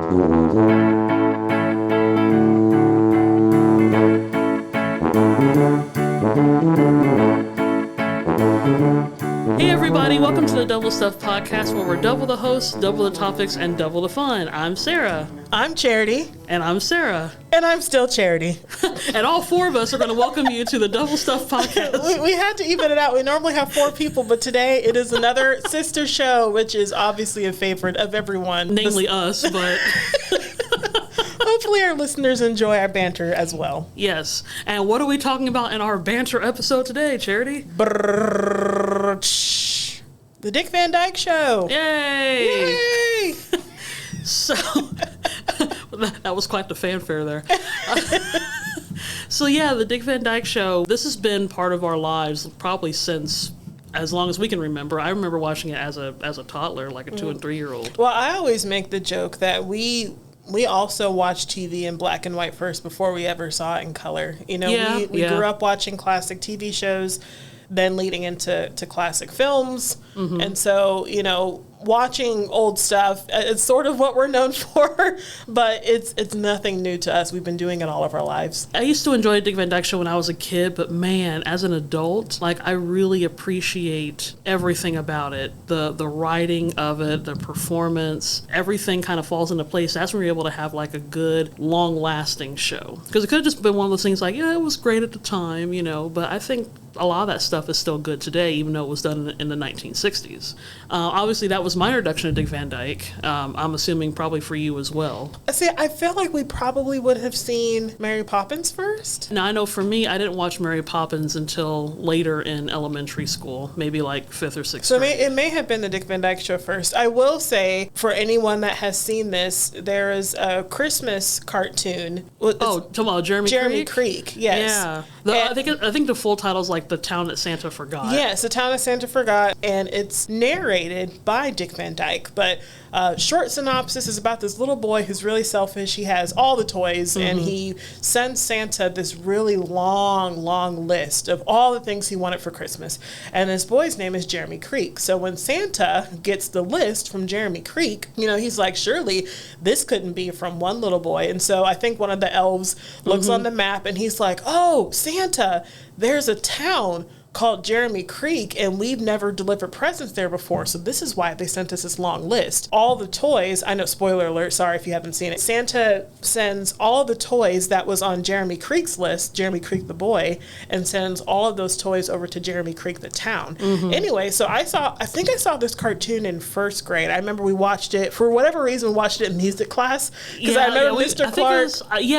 Hey everybody, welcome to the Double Stuff Podcast, where we're double the hosts, double the topics, and double the fun. I'm Sarah. I'm Charity. And I'm Sarah. And I'm still Charity. And all four of us are going to welcome you to the Double Stuff Podcast. We had to even it out. We normally have 4 people, but today it is another sister show, which is obviously a favorite of everyone. Namely us, but... Hopefully our listeners enjoy our banter as well. Yes. And what are we talking about in our banter episode today, Charity? The Dick Van Dyke Show. Yay! Yay! So, that was quite the fanfare there. So yeah, the Dick Van Dyke Show, this has been part of our lives probably since as long as we can remember. I remember watching it as a toddler, like a 2 and 3 year old. Well, I always make the joke that we also watched TV in black and white first before we ever saw it in color. You know, we grew up watching classic TV shows, then leading into classic films. Mm-hmm. And so, you know, watching old stuff, it's sort of what we're known for, but it's nothing new to us. We've been doing it all of our lives. I used to enjoy Dick Van Dyke Show when I was a kid, but man, as an adult, like, I really appreciate everything about it. The writing of it, the performance, everything kind of falls into place. That's when you're able to have like a good, long-lasting show. Because it could have just been one of those things like, yeah, it was great at the time, you know, but I think a lot of that stuff is still good today, even though it was done in the 1960s. Obviously, that was my introduction to Dick Van Dyke. I'm assuming probably for you as well. See, I feel like we probably would have seen Mary Poppins first. Now, I know for me, I didn't watch Mary Poppins until later in elementary school, maybe like 5th or 6th grade. So it may have been the Dick Van Dyke Show first. I will say, for anyone that has seen this, there is a Christmas cartoon. Talking about Jeremy Creek, yes. Yeah. I think the full title is like The Town That Santa Forgot. Yes, The Town That Santa Forgot, and it's narrated by Dick Van Dyke, but short synopsis is about this little boy who's really selfish. He has all the toys, and he sends Santa this really long list of all the things he wanted for Christmas. And this boy's name is Jeremy Creek. So when Santa gets the list from Jeremy Creek, you know, he's like, surely this couldn't be from one little boy. And so I think one of the elves looks on the map, and he's like, oh, Santa, there's a town called Jeremy Creek, and we've never delivered presents there before, so this is why they sent us this long list. All the toys, I know, spoiler alert, sorry if you haven't seen it, Santa sends all the toys that was on Jeremy Creek's list, Jeremy Creek the boy, and sends all of those toys over to Jeremy Creek the town. Anyway, so I think I saw this cartoon in 1st grade. I remember we watched it, for whatever reason, we watched it in music class, because I remember Mr. Clark.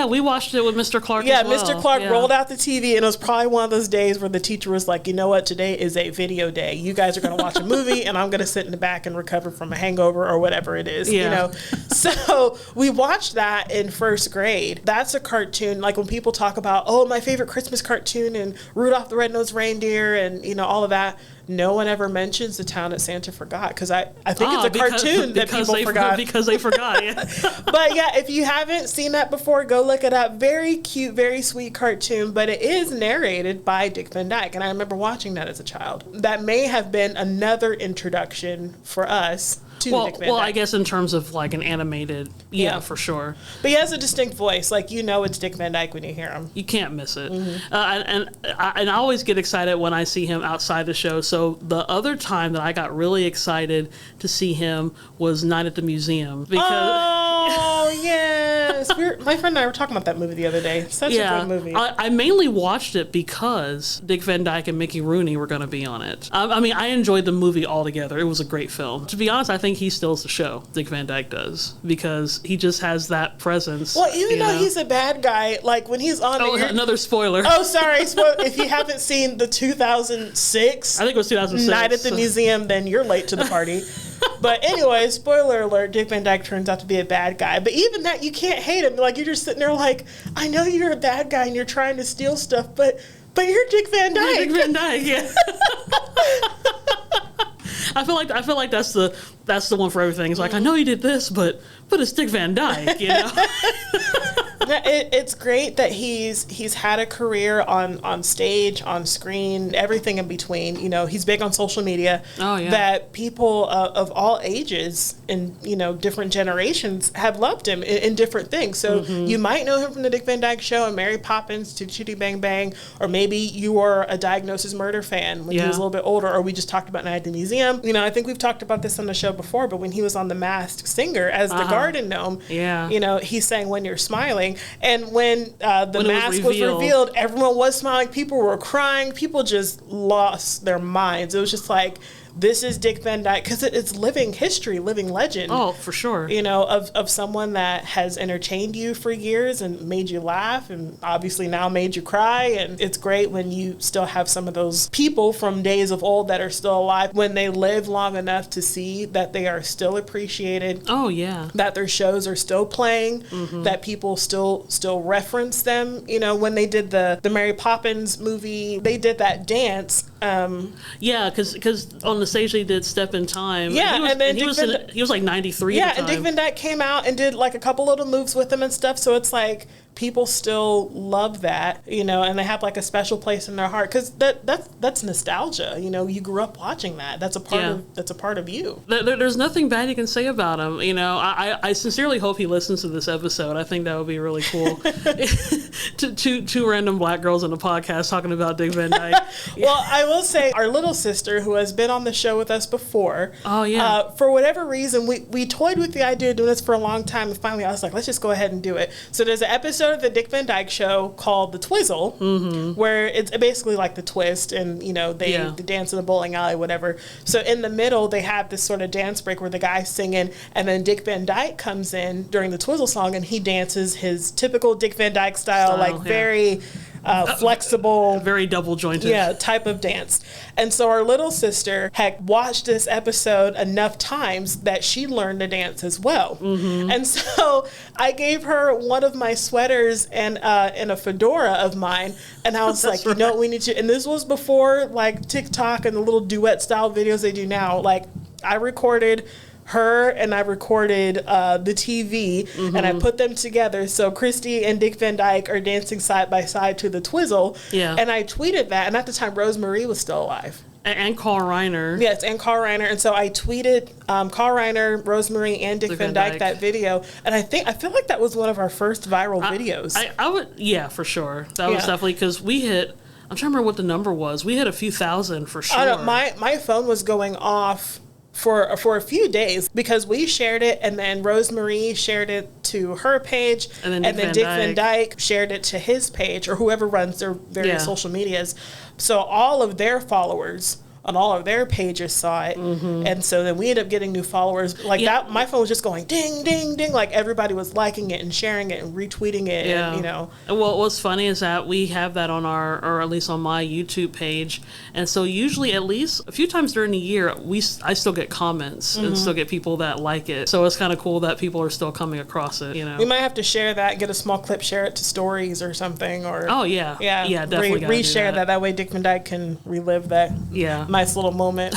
We watched it with Mr. Clark as well. Mr. Clark rolled out the TV, and it was probably one of those days where the teacher was like, you know what, today is a video day. You guys are going to watch a movie, and I'm going to sit in the back and recover from a hangover or whatever it is, you know. So we watched that in 1st grade. That's a cartoon, like when people talk about, oh, my favorite Christmas cartoon and Rudolph the Red-Nosed Reindeer and, you know, all of that. No one ever mentions The Town That Santa Forgot, because I think it's a cartoon that people forgot. Because they forgot, yeah. But yeah, if you haven't seen that before, go look it up. Very cute, very sweet cartoon, but it is narrated by Dick Van Dyke, and I remember watching that as a child. That may have been another introduction for us to Dick Van Dyke. I guess in terms of like an animated, for sure. But he has a distinct voice. Like, you know it's Dick Van Dyke when you hear him. You can't miss it. And I always get excited when I see him outside the show. So the other time that I got really excited to see him was Night at the Museum. Oh, yes. My friend and I were talking about that movie the other day. Such a good movie. I mainly watched it because Dick Van Dyke and Mickey Rooney were going to be on it. I mean, I enjoyed the movie altogether. It was a great film. To be honest, I think he steals the show, Dick Van Dyke does, because he just has that presence. Well, even though he's a bad guy, like when he's on another spoiler. Oh, sorry. If you haven't seen the 2006, I think it was 2006, Night at the Museum, then you're late to the party. But anyway, spoiler alert, Dick Van Dyke turns out to be a bad guy. But even that, you can't hate him. Like, you're just sitting there like, I know you're a bad guy and you're trying to steal stuff, but you're Dick Van Dyke. Dick Van Dyke, yeah. I feel like that's the one for everything. It's like, I know you did this, but it's Dick Van Dyke, you know. It's great that he's had a career on stage, on screen, everything in between. You know, he's big on social media. Oh, yeah. That people of all ages and, you know, different generations have loved him in different things. So you might know him from the Dick Van Dyke Show and Mary Poppins, Chitty Chitty Bang Bang, or maybe you were a Diagnosis Murder fan when he was a little bit older, or we just talked about Night at the Museum. You know, I think we've talked about this on the show before, but when he was on The Masked Singer as the garden gnome, you know, he sang When You're Smiling. And when the mask was revealed, everyone was smiling. People were crying. People just lost their minds. It was just like, this is Dick Van Dyke, because it's living history, living legend. Oh, for sure. You know, of someone that has entertained you for years and made you laugh and obviously now made you cry. And it's great when you still have some of those people from days of old that are still alive, when they live long enough to see that they are still appreciated. Oh, yeah. That their shows are still playing, that people still reference them. You know, when they did the Mary Poppins movie, they did that dance. Yeah, because on the stage they did Step in Time. Yeah, and then he was like 93 yeah, at the time. and Dick Van Dyke came out and did like a couple little moves with him and stuff. So it's like people still love that, you know, and they have like a special place in their heart, because that's nostalgia. You know, you grew up watching that. That's a part of you. There's nothing bad you can say about him. You know, I sincerely hope he listens to this episode. I think that would be really cool. two random black girls on a podcast talking about Dick Van Dyke. Well, I will say our little sister, who has been on the show with us before, for whatever reason, we toyed with the idea of doing this for a long time, and finally I was like, let's just go ahead and do it. So there's an episode of the Dick Van Dyke Show called The Twizzle, where it's basically like the twist, and you know they dance in the bowling alley, whatever. So in the middle they have this sort of dance break where the guy's singing, and then Dick Van Dyke comes in during the Twizzle song, and he dances his typical Dick Van Dyke style, very flexible, very double jointed, type of dance. And so our little sister had watched this episode enough times that she learned to dance as well. And so I gave her one of my sweaters and a fedora of mine, and I was like, you know what we need to, and this was before like TikTok and the little duet style videos they do now. Like, I recorded her and I recorded the TV, and I put them together. So Christy and Dick Van Dyke are dancing side by side to the Twizzle. Yeah. And I tweeted that, and at the time Rosemarie was still alive. And Carl Reiner. Yes, and Carl Reiner. And so I tweeted Carl Reiner, Rosemarie, and Dick Van Dyke that video. And I feel like that was one of our first viral videos. I would, for sure. That was definitely, because we hit, I'm trying to remember what the number was. We hit a few thousand for sure. I don't, my phone was going off for a few days, because we shared it, and then Rosemarie shared it to her page, and then Dick Van Dyke shared it to his page, or whoever runs their various social medias. So all of their followers on all of their pages saw it, and so then we ended up getting new followers like that. My phone was just going ding ding ding, like everybody was liking it and sharing it and retweeting it. And, you know, and what's funny is that we have that on our, or at least on my YouTube page, and so usually at least a few times during the year I still get comments and still get people that like it. So it's kind of cool that people are still coming across it. You know, we might have to share that, get a small clip, share it to stories or something, or definitely reshare that way Dick Van Dyke can relive that nice little moment.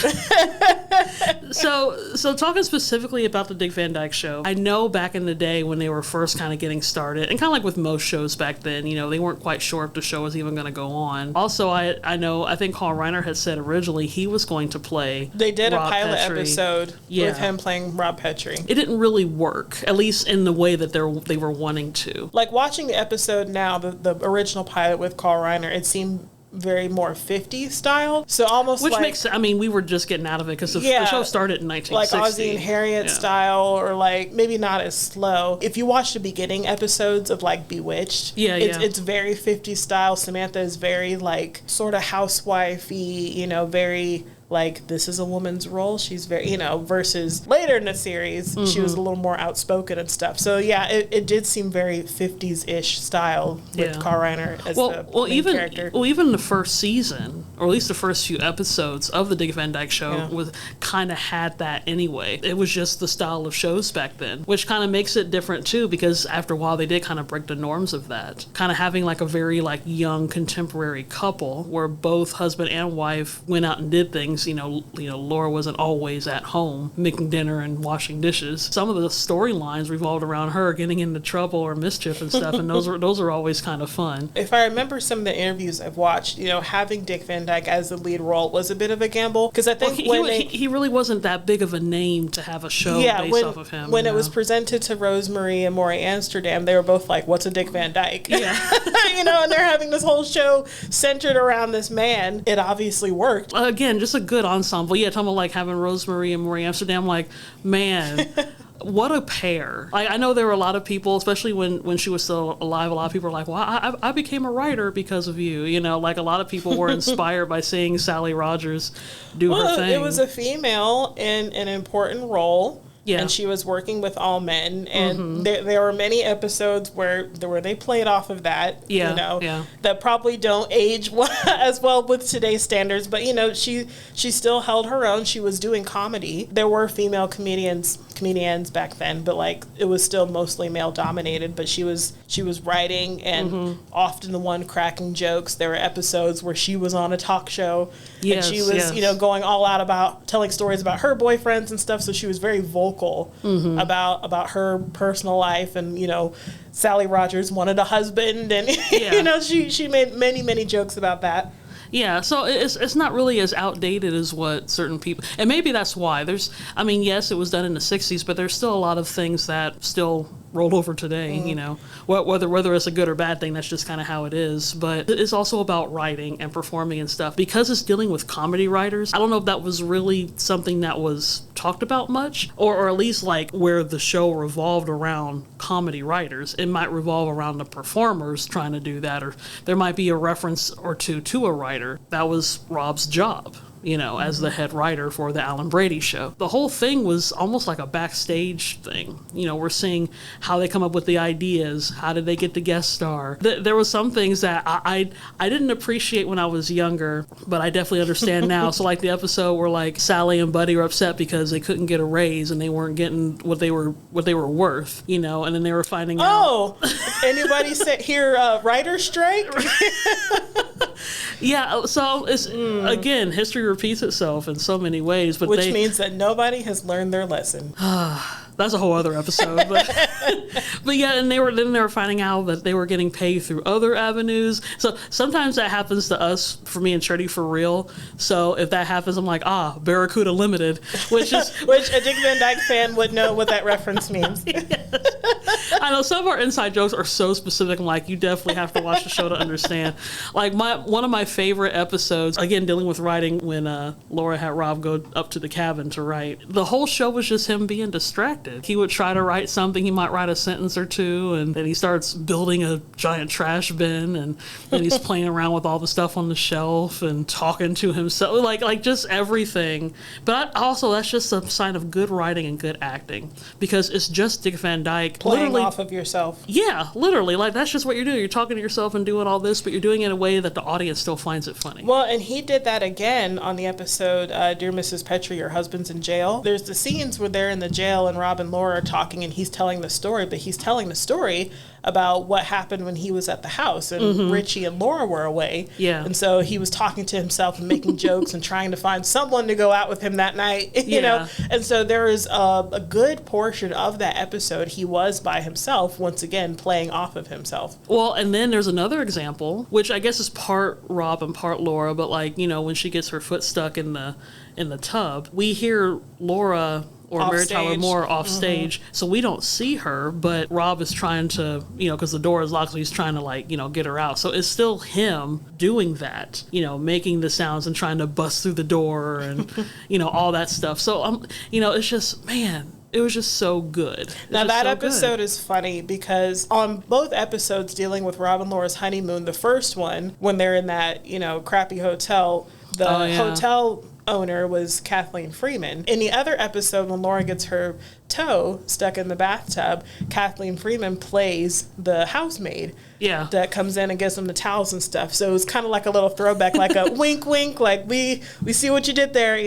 So talking specifically about the Dick Van Dyke Show, I know back in the day when they were first kind of getting started, and kind of like with most shows back then, you know, they weren't quite sure if the show was even going to go on. Also, I think Carl Reiner had said originally he was going to play They did Rob a pilot Petrie. Episode with him playing Rob Petrie. It didn't really work, at least in the way that they were wanting to. Like watching the episode now, the original pilot with Carl Reiner, it seemed very more 50s style. So almost Which like, makes, I mean, we were just getting out of it because the show started in 1960. Like Ozzie and Harriet style, or like maybe not as slow. If you watch the beginning episodes of like Bewitched, it's very 50s style. Samantha is very like sort of housewifey, you know, very like, this is a woman's role. She's very, you know, versus later in the series, she was a little more outspoken and stuff. So yeah, it did seem very 50s-ish style with Carl Reiner as the main character. Well, even the first season, or at least the first few episodes of the Dick Van Dyke Show was kind of had that anyway. It was just the style of shows back then, which kind of makes it different too, because after a while they did kind of break the norms of that. Kind of having like a very like young contemporary couple where both husband and wife went out and did things things, Laura wasn't always at home making dinner and washing dishes. Some of the storylines revolved around her getting into trouble or mischief and stuff, and those are always kind of fun. If I remember some of the interviews I've watched, having Dick Van Dyke as the lead role was a bit of a gamble, because I think he really wasn't that big of a name to have a show based off of him. When it was presented to Rosemary and Maury Amsterdam, they were both like, "What's a Dick Van Dyke?" Yeah. And they're having this whole show centered around this man. It obviously worked. Again, just a good ensemble. Yeah, talking about like having Rosemary and Maury Amsterdam, like, man. What a pair. I know there were a lot of people, especially when she was still alive, a lot of people were like, well, I became a writer because of you. Like a lot of people were inspired by seeing Sally Rogers do her thing. It was a female in an important role. Yeah. And she was working with all men, and there were many episodes where they played off of that. That probably don't age as well with today's standards. But she still held her own. She was doing comedy. There were female comedians back then, but like it was still mostly male dominated. But she was writing and often the one cracking jokes. There were episodes where she was on a talk show and she was going all out about telling stories about her boyfriends and stuff. So she was very vocal about her personal life, and Sally Rogers wanted a husband, and she made many jokes about that. Yeah, so it's not really as outdated as what certain people, and maybe that's why yes, it was done in the 60s, but there's still a lot of things that still roll over today, whether it's a good or bad thing, that's just kind of how it is. But it's also about writing and performing and stuff. Because it's dealing with comedy writers, I don't know if that was really something that was talked about much, or at least like where the show revolved around comedy writers. It might revolve around the performers trying to do that, or there might be a reference or two to a writer. That was Rob's job. As the head writer for the Alan Brady show. The whole thing was almost like a backstage thing. We're seeing how they come up with the ideas, how did they get the guest star. There was some things that I didn't appreciate when I was younger, but I definitely understand now. So like the episode where like Sally and Buddy were upset because they couldn't get a raise and they weren't getting what they were worth, and then they were finding out. Oh, anybody hear writer's strike? Yeah, so it's again, history repeats itself in so many ways, but which means that nobody has learned their lesson. That's a whole other episode, but yeah, and they were finding out that they were getting paid through other avenues. So sometimes that happens to us, for me and Charity, for real. So if that happens, I'm like, Barracuda Limited, which is which a Dick Van Dyke fan would know what that reference means. Yes. I know some of our inside jokes are so specific. I'm like, you definitely have to watch the show to understand. Like one of my favorite episodes, again dealing with writing, when Laura had Rob go up to the cabin to write. The whole show was just him being distracted. He would try to write something, he might write a sentence or two, and then he starts building a giant trash bin, and then he's playing around with all the stuff on the shelf and talking to himself, like just everything. But also, that's just a sign of good writing and good acting, because it's just Dick Van Dyke playing off of yourself. Yeah, literally, like that's just what you're doing. You're talking to yourself and doing all this, but you're doing it in a way that the audience still finds it funny. Well, and he did that again on the episode Dear Mrs. Petrie, Your Husband's in Jail. There's the scenes where they're in the jail and Rob and Laura are talking, and he's telling the story, but he's telling the story about what happened when he was at the house and Richie and Laura were away. Yeah. And so he was talking to himself and making jokes and trying to find someone to go out with him that night, you know? And so there is a good portion of that episode he was by himself, once again, playing off of himself. Well, and then there's another example, which I guess is part Rob and part Laura, but like, when she gets her foot stuck in the tub, we hear Laura or Off Mary stage. Tyler Moore off stage, so we don't see her, but Rob is trying to, because the door is locked, so he's trying to get her out. So it's still him doing that, making the sounds and trying to bust through the door and, all that stuff. So, it's just, man, it was just so good. Now, that episode is funny because on both episodes dealing with Rob and Laura's honeymoon, the first one, when they're in that, crappy hotel, the hotel owner was Kathleen Freeman. In the other episode, when Laura gets her toe stuck in the bathtub, Kathleen Freeman plays the housemaid that comes in and gives them the towels and stuff. So it was kind of like a little throwback, like a wink, wink, like we see what you did there,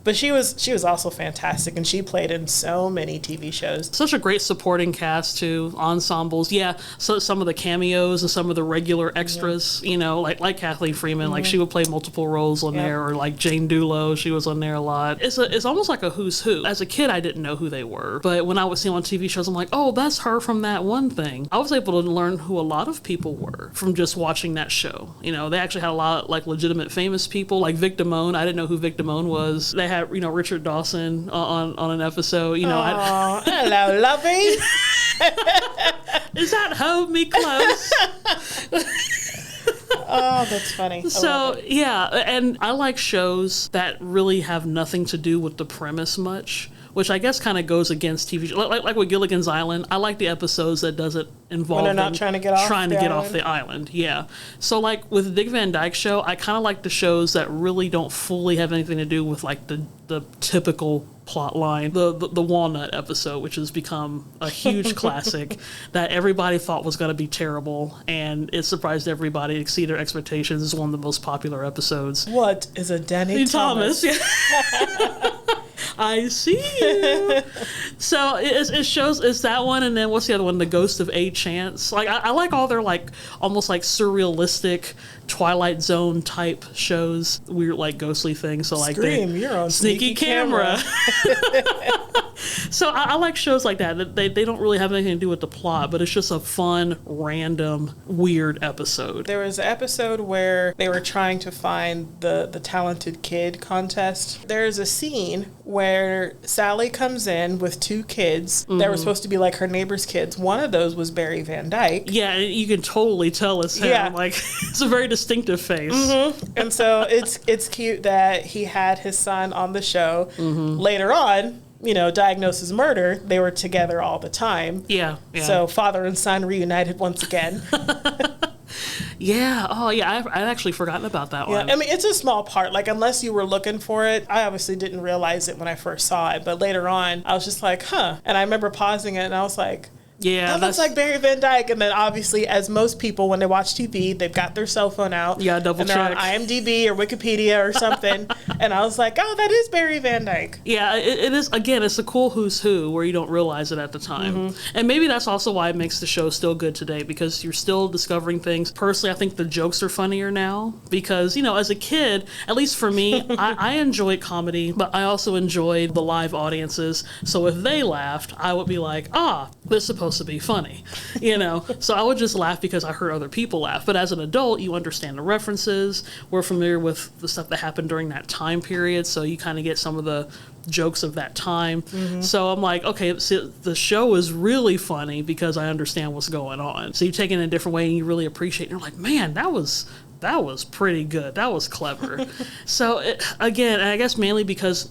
But she was also fantastic, and she played in so many TV shows. Such a great supporting cast too, ensembles. Yeah, so some of the cameos and some of the regular extras, you know, like Kathleen Freeman, like she would play multiple roles on there, or like Jane Dulo, she was on there a lot. It's almost like a who's who. As a kid, I didn't know who they were, but when I would see them on TV shows, I'm like, oh, that's her from that one thing. I was able to learn who a lot of people were from just watching that show. You know, they actually had a lot of, like, legitimate famous people, like Vic Damone. I didn't know who Vic Damone was. They had, you know, Richard Dawson on an episode. You know, hello, lovey. Is that hold me close? Oh, that's funny. So, yeah, and I like shows that really have nothing to do with the premise much, which I guess kind of goes against TV shows. Like with Gilligan's Island, I like the episodes that doesn't involve when they're not trying to get off the island. Yeah. So, like with the Dick Van Dyke Show, I kind of like the shows that really don't fully have anything to do with like the typical plot line. The Walnut episode, which has become a huge classic that everybody thought was going to be terrible, and it surprised everybody, exceeded expectations. It's one of the most popular episodes. What is a Danny Thomas? Yeah. I see you. So it shows, it's that one, and then what's the other one? The Ghost of A Chance. Like I like all their like almost like surrealistic Twilight Zone type shows, weird like ghostly things. So like Scream, you're on sneaky camera. So I like shows like that. They don't really have anything to do with the plot, but it's just a fun, random, weird episode. There was an episode where they were trying to find the talented kid contest. There's a scene where Sally comes in with two kids that were supposed to be like her neighbor's kids. One of those was Barry Van Dyke. Yeah, you can totally tell it's him. Yeah. Like, it's a very distinctive face. Mm-hmm. And so it's cute that he had his son on the show. Later on, you know, diagnosed as murder, they were together all the time. Yeah. So father and son reunited once again. Yeah. Oh, yeah. I'd actually forgotten about that one. I mean, it's a small part. Like, unless you were looking for it, I obviously didn't realize it when I first saw it. But later on, I was just like, huh. And I remember pausing it, and I was like, yeah, that looks like Barry Van Dyke. And then obviously, as most people, when they watch TV, they've got their cell phone out. Yeah, double check. And they're on IMDb or Wikipedia or something. And I was like, oh, that is Barry Van Dyke. Yeah, it is. Again, it's a cool who's who where you don't realize it at the time. And maybe that's also why it makes the show still good today, because you're still discovering things. Personally, I think the jokes are funnier now because, you know, as a kid, at least for me, I enjoyed comedy, but I also enjoyed the live audiences. So if they laughed, I would be like, this is supposed to be funny, you know? So I would just laugh because I heard other people laugh. But as an adult, you understand the references. We're familiar with the stuff that happened during that time period, so you kind of get some of the jokes of that time. So I'm like, okay, the show is really funny because I understand what's going on. So you take it in a different way and you really appreciate it. And you're like, man, that was pretty good. That was clever. So again, I guess mainly because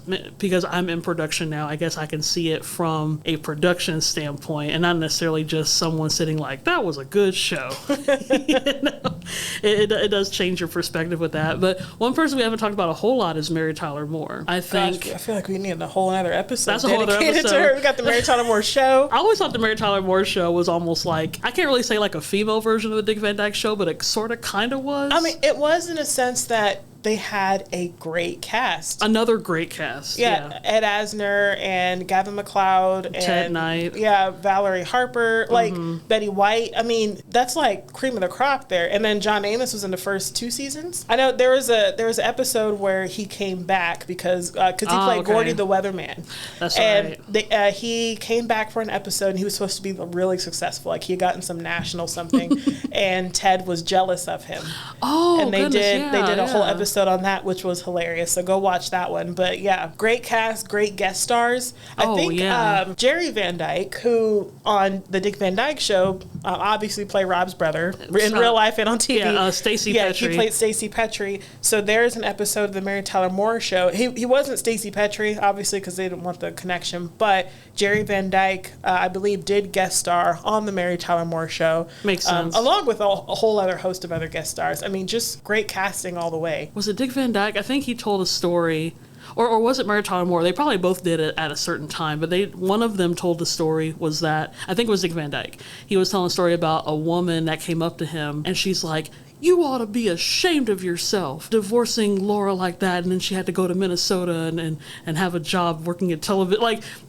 I'm in production now, I guess I can see it from a production standpoint and not necessarily just someone sitting like, that was a good show. You know? It does change your perspective with that. But one person we haven't talked about a whole lot is Mary Tyler Moore. I think. Gosh, I feel like we need a whole other episode. That's a whole other episode. To her. We got the Mary Tyler Moore show. I always thought the Mary Tyler Moore show was almost like, I can't really say like a female version of the Dick Van Dyke Show, but it sort of kind of was. I mean, it was in a sense that they had a great cast. Another great cast. Yeah. Ed Asner and Gavin MacLeod and Ted Knight. Yeah, Valerie Harper, like Betty White. I mean, that's like cream of the crop there. And then John Amos was in the first 2 seasons. I know there was an episode where he came back because he played Gordy the Weatherman. That's right. And he came back for an episode and he was supposed to be really successful. Like he had gotten some national something and Ted was jealous of him. Oh, and they did a whole episode on that, which was hilarious. So go watch that one. But yeah, great cast, great guest stars. I think Jerry Van Dyke, who on the Dick Van Dyke Show obviously played Rob's brother in real life and on TV. Yeah, Stacey Petrie. He played Stacey Petrie. So there's an episode of the Mary Tyler Moore Show. He wasn't Stacey Petrie, obviously, because they didn't want the connection. But Jerry Van Dyke, I believe, did guest star on the Mary Tyler Moore Show. Makes sense. Along with a whole other host of other guest stars. I mean, just great casting all the way. Was it Dick Van Dyke? I think he told a story, or was it Mary Tyler Moore? They probably both did it at a certain time, but one of them told the story was that, I think it was Dick Van Dyke. He was telling a story about a woman that came up to him, and she's like, you ought to be ashamed of yourself divorcing Laura like that. And then she had to go to Minnesota and have a job working at television.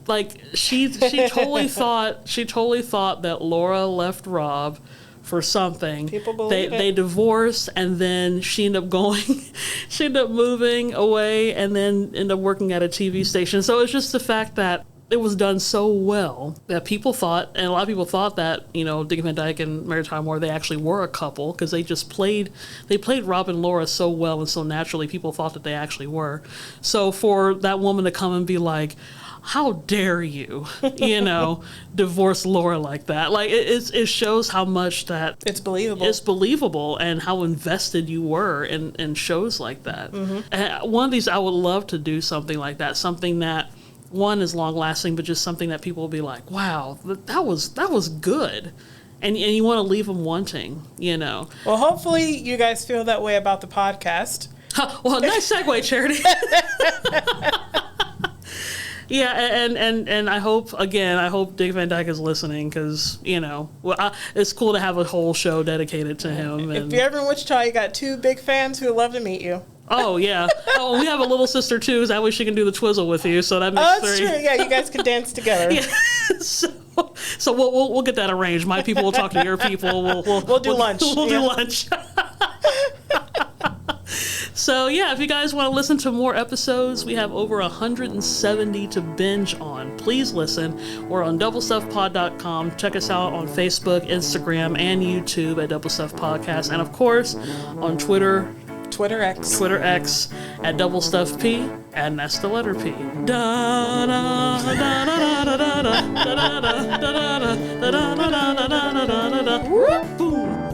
Like she totally thought that Laura left Rob for something. People believe they divorced, and then she ended up moving away, and then ended up working at a TV station. So it's just the fact that it was done so well that people thought, and a lot of people thought that, you know, Dick Van Dyke and Mary Tyler Moore, they actually were a couple, because they played Rob and Laura so well and so naturally, people thought that they actually were. So for that woman to come and be like, how dare you, you know, divorce Laura like that? Like, it shows how much that it's believable. It's believable, and how invested you were in shows like that. Mm-hmm. And one of these, I would love to do something like that, something that, one, is long lasting, but just something that people will be like, wow, that was good. And you want to leave them wanting, you know. Well, hopefully you guys feel that way about the podcast. Well, nice segue, Charity. Yeah, and I hope Dick Van Dyke is listening, because, you know, it's cool to have a whole show dedicated to him. If you're ever in Wichita, you got 2 big fans who would love to meet you. Oh, yeah. Oh, we have a little sister, too, so that way she can do the twizzle with you, so that makes that's 3. True. Yeah, you guys can dance together. Yeah. So we'll get that arranged. My people will talk to your people. We'll do lunch. We'll do lunch. So, yeah, if you guys want to listen to more episodes, we have over 170 to binge on. Please listen. We're on doublestuffpod.com. Check us out on Facebook, Instagram, and YouTube at Double Stuff Podcast. And, of course, on Twitter X at Double Stuff P, and that's the letter P. Da da da da da da da da da da da da da da da da da da da. Boom.